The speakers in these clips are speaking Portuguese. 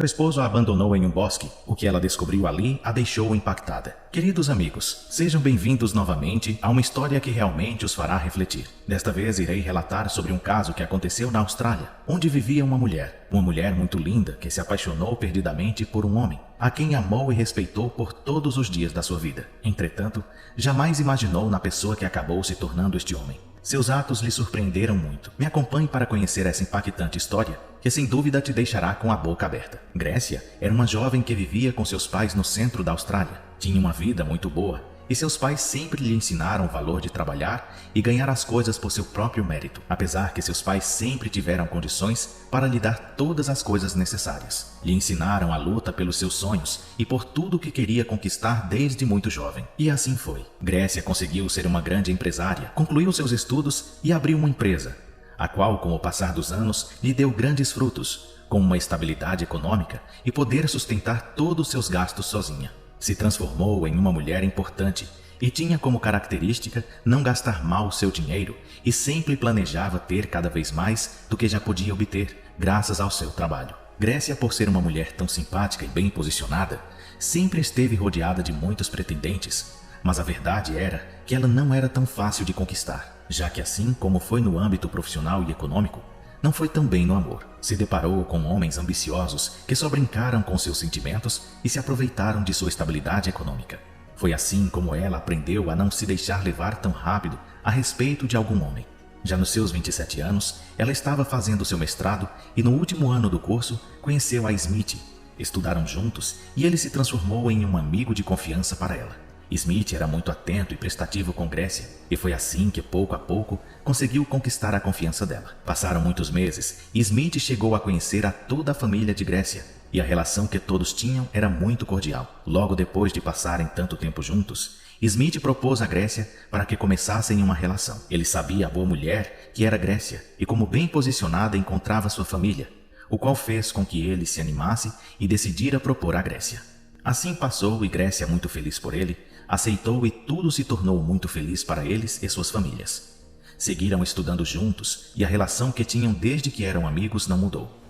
Seu esposo a abandonou em um bosque. O que ela descobriu ali a deixou impactada. Queridos amigos, sejam bem-vindos novamente a uma história que realmente os fará refletir. Desta vez irei relatar sobre um caso que aconteceu na Austrália, onde vivia uma mulher muito linda que se apaixonou perdidamente por um homem, a quem amou e respeitou por todos os dias da sua vida. Entretanto, jamais imaginou na pessoa que acabou se tornando este homem. Seus atos lhe surpreenderam muito. Me acompanhe para conhecer essa impactante história, que sem dúvida te deixará com a boca aberta. Grécia era uma jovem que vivia com seus pais no centro da Austrália. Tinha uma vida muito boa, e seus pais sempre lhe ensinaram o valor de trabalhar e ganhar as coisas por seu próprio mérito, apesar que seus pais sempre tiveram condições para lhe dar todas as coisas necessárias. Lhe ensinaram a luta pelos seus sonhos e por tudo o que queria conquistar desde muito jovem. E assim foi. Grécia conseguiu ser uma grande empresária, concluiu seus estudos e abriu uma empresa, a qual, com o passar dos anos, lhe deu grandes frutos, com uma estabilidade econômica e poder sustentar todos os seus gastos sozinha. Se transformou em uma mulher importante e tinha como característica não gastar mal o seu dinheiro e sempre planejava ter cada vez mais do que já podia obter, graças ao seu trabalho. Grécia, por ser uma mulher tão simpática e bem posicionada, sempre esteve rodeada de muitos pretendentes, mas a verdade era que ela não era tão fácil de conquistar, já que assim como foi no âmbito profissional e econômico, não foi tão bem no amor. Se deparou com homens ambiciosos que só brincaram com seus sentimentos e se aproveitaram de sua estabilidade econômica. Foi assim como ela aprendeu a não se deixar levar tão rápido a respeito de algum homem. Já nos seus 27 anos, ela estava fazendo seu mestrado e no último ano do curso conheceu a Smith. Estudaram juntos e ele se transformou em um amigo de confiança para ela. Smith era muito atento e prestativo com Grécia, e foi assim que, pouco a pouco, conseguiu conquistar a confiança dela. Passaram muitos meses e Smith chegou a conhecer a toda a família de Grécia, e a relação que todos tinham era muito cordial. Logo depois de passarem tanto tempo juntos, Smith propôs a Grécia para que começassem uma relação. Ele sabia a boa mulher que era Grécia e como bem posicionada encontrava sua família, o qual fez com que ele se animasse e decidira propor a Grécia. Assim passou e Grécia, muito feliz por ele, aceitou e tudo se tornou muito feliz para eles e suas famílias. Seguiram estudando juntos e a relação que tinham desde que eram amigos não mudou.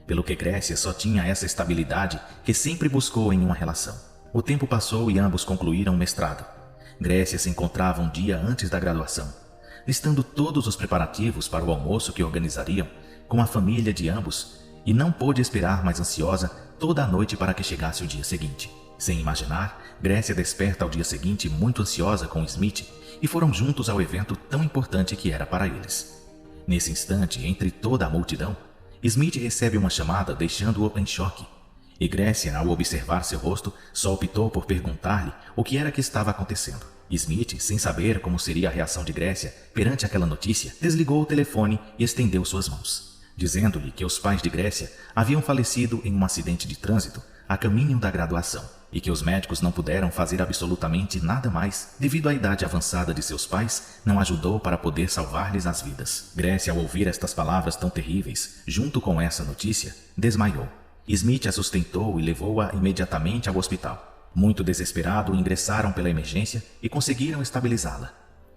Pelo que Grécia só tinha essa estabilidade que sempre buscou em uma relação. O tempo passou e ambos concluíram o mestrado. Grécia se encontrava um dia antes da graduação, listando todos os preparativos para o almoço que organizariam com a família de ambos, e não pôde esperar mais ansiosa toda a noite para que chegasse o dia seguinte. Sem imaginar, Grécia desperta ao dia seguinte muito ansiosa com Smith e foram juntos ao evento tão importante que era para eles. Nesse instante, entre toda a multidão, Smith recebe uma chamada deixando-o em choque. E Grécia, ao observar seu rosto, só optou por perguntar-lhe o que era que estava acontecendo. Smith, sem saber como seria a reação de Grécia perante aquela notícia, desligou o telefone e estendeu suas mãos, dizendo-lhe que os pais de Grécia haviam falecido em um acidente de trânsito a caminho da graduação, e que os médicos não puderam fazer absolutamente nada mais, devido à idade avançada de seus pais, não ajudou para poder salvar-lhes as vidas. Grécia, ao ouvir estas palavras tão terríveis, junto com essa notícia, desmaiou. Smith a sustentou e levou-a imediatamente ao hospital. Muito desesperado, ingressaram pela emergência e conseguiram estabilizá-la.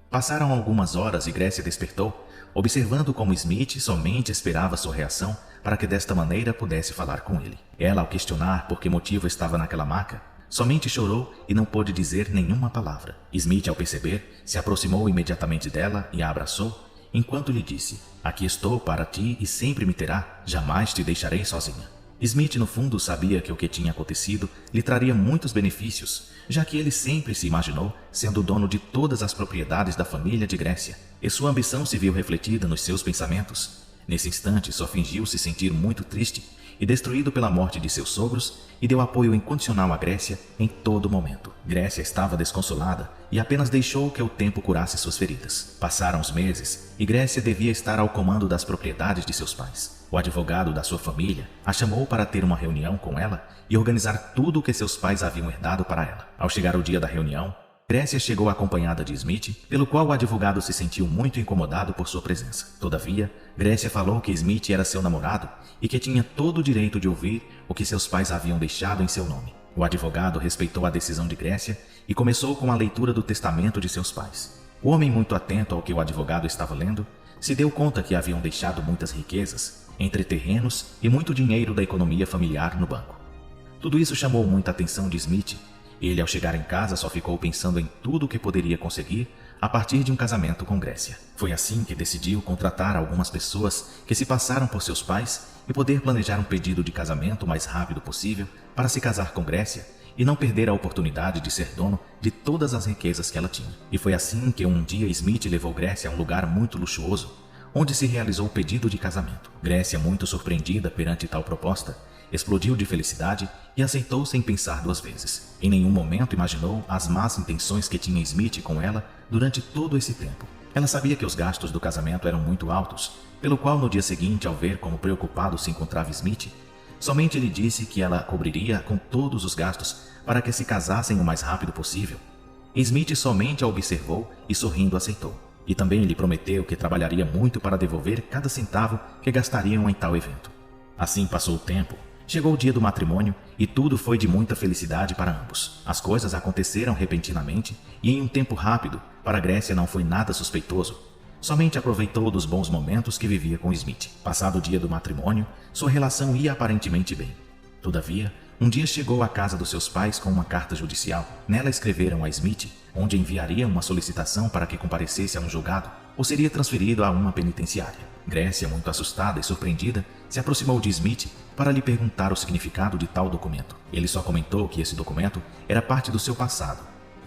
Passaram algumas horas e Grécia despertou, observando como Smith somente esperava sua reação para que desta maneira pudesse falar com ele. Ela, ao questionar por que motivo estava naquela maca, somente chorou e não pôde dizer nenhuma palavra. Smith, ao perceber, se aproximou imediatamente dela e a abraçou, enquanto lhe disse: "Aqui estou para ti e sempre me terá, jamais te deixarei sozinha." Smith, no fundo, sabia que o que tinha acontecido lhe traria muitos benefícios, já que ele sempre se imaginou sendo o dono de todas as propriedades da família de Grécia, e sua ambição se viu refletida nos seus pensamentos. Nesse instante, só fingiu se sentir muito triste e destruído pela morte de seus sogros e deu apoio incondicional à Grécia em todo momento. Grécia estava desconsolada e apenas deixou que o tempo curasse suas feridas. Passaram os meses e Grécia devia estar ao comando das propriedades de seus pais. O advogado da sua família a chamou para ter uma reunião com ela e organizar tudo o que seus pais haviam herdado para ela. Ao chegar o dia da reunião, Grécia chegou acompanhada de Smith, pelo qual o advogado se sentiu muito incomodado por sua presença. Todavia, Grécia falou que Smith era seu namorado e que tinha todo o direito de ouvir o que seus pais haviam deixado em seu nome. O advogado respeitou a decisão de Grécia e começou com a leitura do testamento de seus pais. O homem, muito atento ao que o advogado estava lendo, se deu conta que haviam deixado muitas riquezas entre terrenos e muito dinheiro da economia familiar no banco. Tudo isso chamou muita atenção de Smith. Ele, ao chegar em casa, só ficou pensando em tudo o que poderia conseguir a partir de um casamento com Grécia. Foi assim que decidiu contratar algumas pessoas que se passaram por seus pais e poder planejar um pedido de casamento o mais rápido possível para se casar com Grécia e não perder a oportunidade de ser dono de todas as riquezas que ela tinha. E foi assim que um dia Smith levou Grécia a um lugar muito luxuoso, onde se realizou o pedido de casamento. Grécia, muito surpreendida perante tal proposta, explodiu de felicidade e aceitou sem pensar duas vezes. Em nenhum momento imaginou as más intenções que tinha Smith com ela durante todo esse tempo. Ela sabia que os gastos do casamento eram muito altos, pelo qual no dia seguinte, ao ver como preocupado se encontrava Smith, somente lhe disse que ela cobriria com todos os gastos para que se casassem o mais rápido possível. Smith somente a observou e sorrindo aceitou. E também lhe prometeu que trabalharia muito para devolver cada centavo que gastariam em tal evento. Assim passou o tempo. Chegou o dia do matrimônio e tudo foi de muita felicidade para ambos. As coisas aconteceram repentinamente e em um tempo rápido. Para Grécia não foi nada suspeitoso. Somente aproveitou dos bons momentos que vivia com Smith. Passado o dia do matrimônio, sua relação ia aparentemente bem. Todavia, um dia chegou à casa dos seus pais com uma carta judicial. Nela escreveram a Smith, onde enviaria uma solicitação para que comparecesse a um julgado ou seria transferido a uma penitenciária. Grécia, muito assustada e surpreendida, se aproximou de Smith para lhe perguntar o significado de tal documento. Ele só comentou que esse documento era parte do seu passado.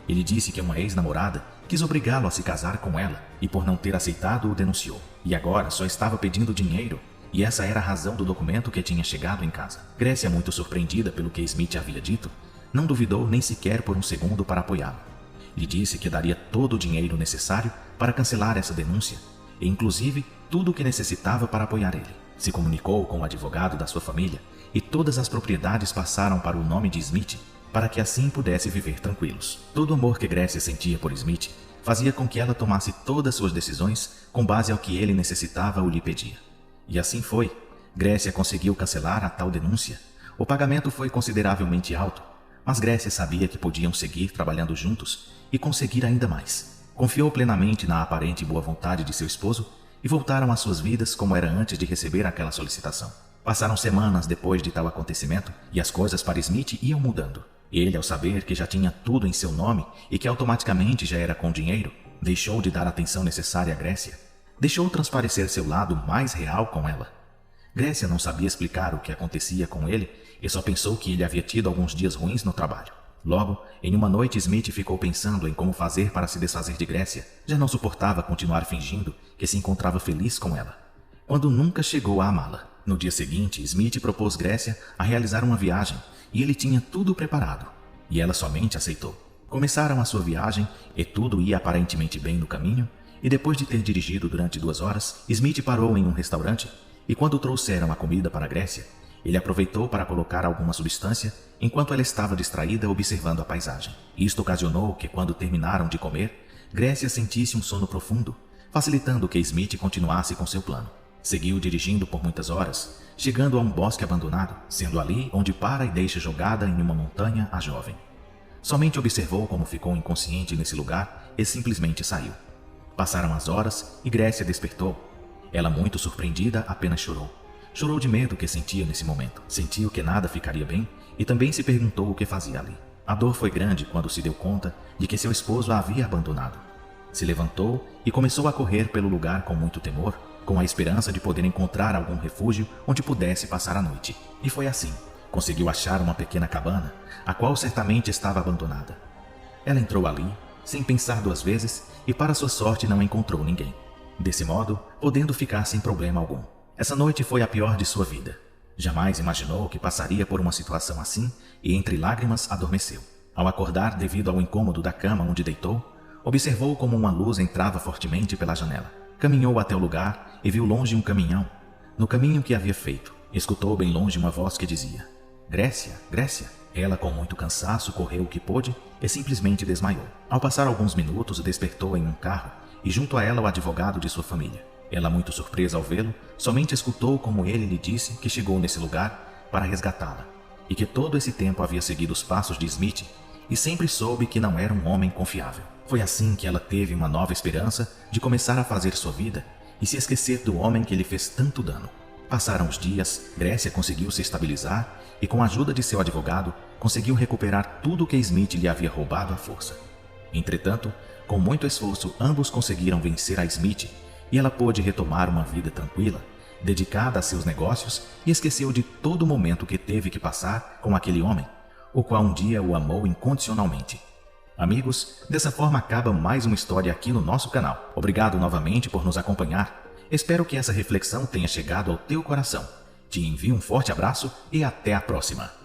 Ele disse que uma ex-namorada quis obrigá-lo a se casar com ela e, por não ter aceitado, o denunciou. E agora só estava pedindo dinheiro, e essa era a razão do documento que tinha chegado em casa. Grécia, muito surpreendida pelo que Smith havia dito, não duvidou nem sequer por um segundo para apoiá-lo. Lhe disse que daria todo o dinheiro necessário para cancelar essa denúncia, e inclusive tudo o que necessitava para apoiar ele. Se comunicou com o advogado da sua família e todas as propriedades passaram para o nome de Smith, para que assim pudesse viver tranquilos. Todo o amor que Grécia sentia por Smith fazia com que ela tomasse todas suas decisões com base ao que ele necessitava ou lhe pedia. E assim foi. Grécia conseguiu cancelar a tal denúncia. O pagamento foi consideravelmente alto, mas Grécia sabia que podiam seguir trabalhando juntos e conseguir ainda mais. Confiou plenamente na aparente boa vontade de seu esposo e voltaram às suas vidas como era antes de receber aquela solicitação. Passaram semanas depois de tal acontecimento e as coisas para Smith iam mudando. Ele, ao saber que já tinha tudo em seu nome e que automaticamente já era com dinheiro, deixou de dar a atenção necessária a Grécia. Deixou transparecer seu lado mais real com ela. Grécia não sabia explicar o que acontecia com ele e só pensou que ele havia tido alguns dias ruins no trabalho. Logo, em uma noite, Smith ficou pensando em como fazer para se desfazer de Grécia. Já não suportava continuar fingindo que se encontrava feliz com ela, quando nunca chegou a amá-la. No dia seguinte, Smith propôs Grécia a realizar uma viagem e ele tinha tudo preparado. E ela somente aceitou. Começaram a sua viagem e tudo ia aparentemente bem no caminho. E depois de ter dirigido durante 2 horas, Smith parou em um restaurante e quando trouxeram a comida para Grécia, ele aproveitou para colocar alguma substância enquanto ela estava distraída observando a paisagem. Isto ocasionou que, quando terminaram de comer, Grécia sentisse um sono profundo, facilitando que Smith continuasse com seu plano. Seguiu dirigindo por muitas horas, chegando a um bosque abandonado, sendo ali onde para e deixa jogada em uma montanha a jovem. Somente observou como ficou inconsciente nesse lugar e simplesmente saiu. Passaram as horas e Grécia despertou. Ela, muito surpreendida, apenas chorou. Chorou de medo que sentia nesse momento. Sentiu que nada ficaria bem e também se perguntou o que fazia ali. A dor foi grande quando se deu conta de que seu esposo a havia abandonado. Se levantou e começou a correr pelo lugar com muito temor, com a esperança de poder encontrar algum refúgio onde pudesse passar a noite. E foi assim. Conseguiu achar uma pequena cabana, a qual certamente estava abandonada. Ela entrou ali, sem pensar 2 vezes, e para sua sorte não encontrou ninguém. Desse modo, podendo ficar sem problema algum. Essa noite foi a pior de sua vida. Jamais imaginou que passaria por uma situação assim e entre lágrimas adormeceu. Ao acordar devido ao incômodo da cama onde deitou, observou como uma luz entrava fortemente pela janela. Caminhou até o lugar e viu longe um caminhão. No caminho que havia feito, escutou bem longe uma voz que dizia: "Grécia, Grécia." Ela, com muito cansaço, correu o que pôde e simplesmente desmaiou. Ao passar alguns minutos, despertou em um carro e junto a ela o advogado de sua família. Ela, muito surpresa ao vê-lo, somente escutou como ele lhe disse que chegou nesse lugar para resgatá-la e que todo esse tempo havia seguido os passos de Smith e sempre soube que não era um homem confiável. Foi assim que ela teve uma nova esperança de começar a fazer sua vida e se esquecer do homem que lhe fez tanto dano. Passaram os dias, Grécia conseguiu se estabilizar e, com a ajuda de seu advogado, conseguiu recuperar tudo o que Smith lhe havia roubado à força. Entretanto, com muito esforço, ambos conseguiram vencer a Smith e ela pôde retomar uma vida tranquila, dedicada a seus negócios, e esqueceu de todo o momento que teve que passar com aquele homem, o qual um dia o amou incondicionalmente. Amigos, dessa forma acaba mais uma história aqui no nosso canal. Obrigado novamente por nos acompanhar. Espero que essa reflexão tenha chegado ao teu coração. Te envio um forte abraço e até a próxima.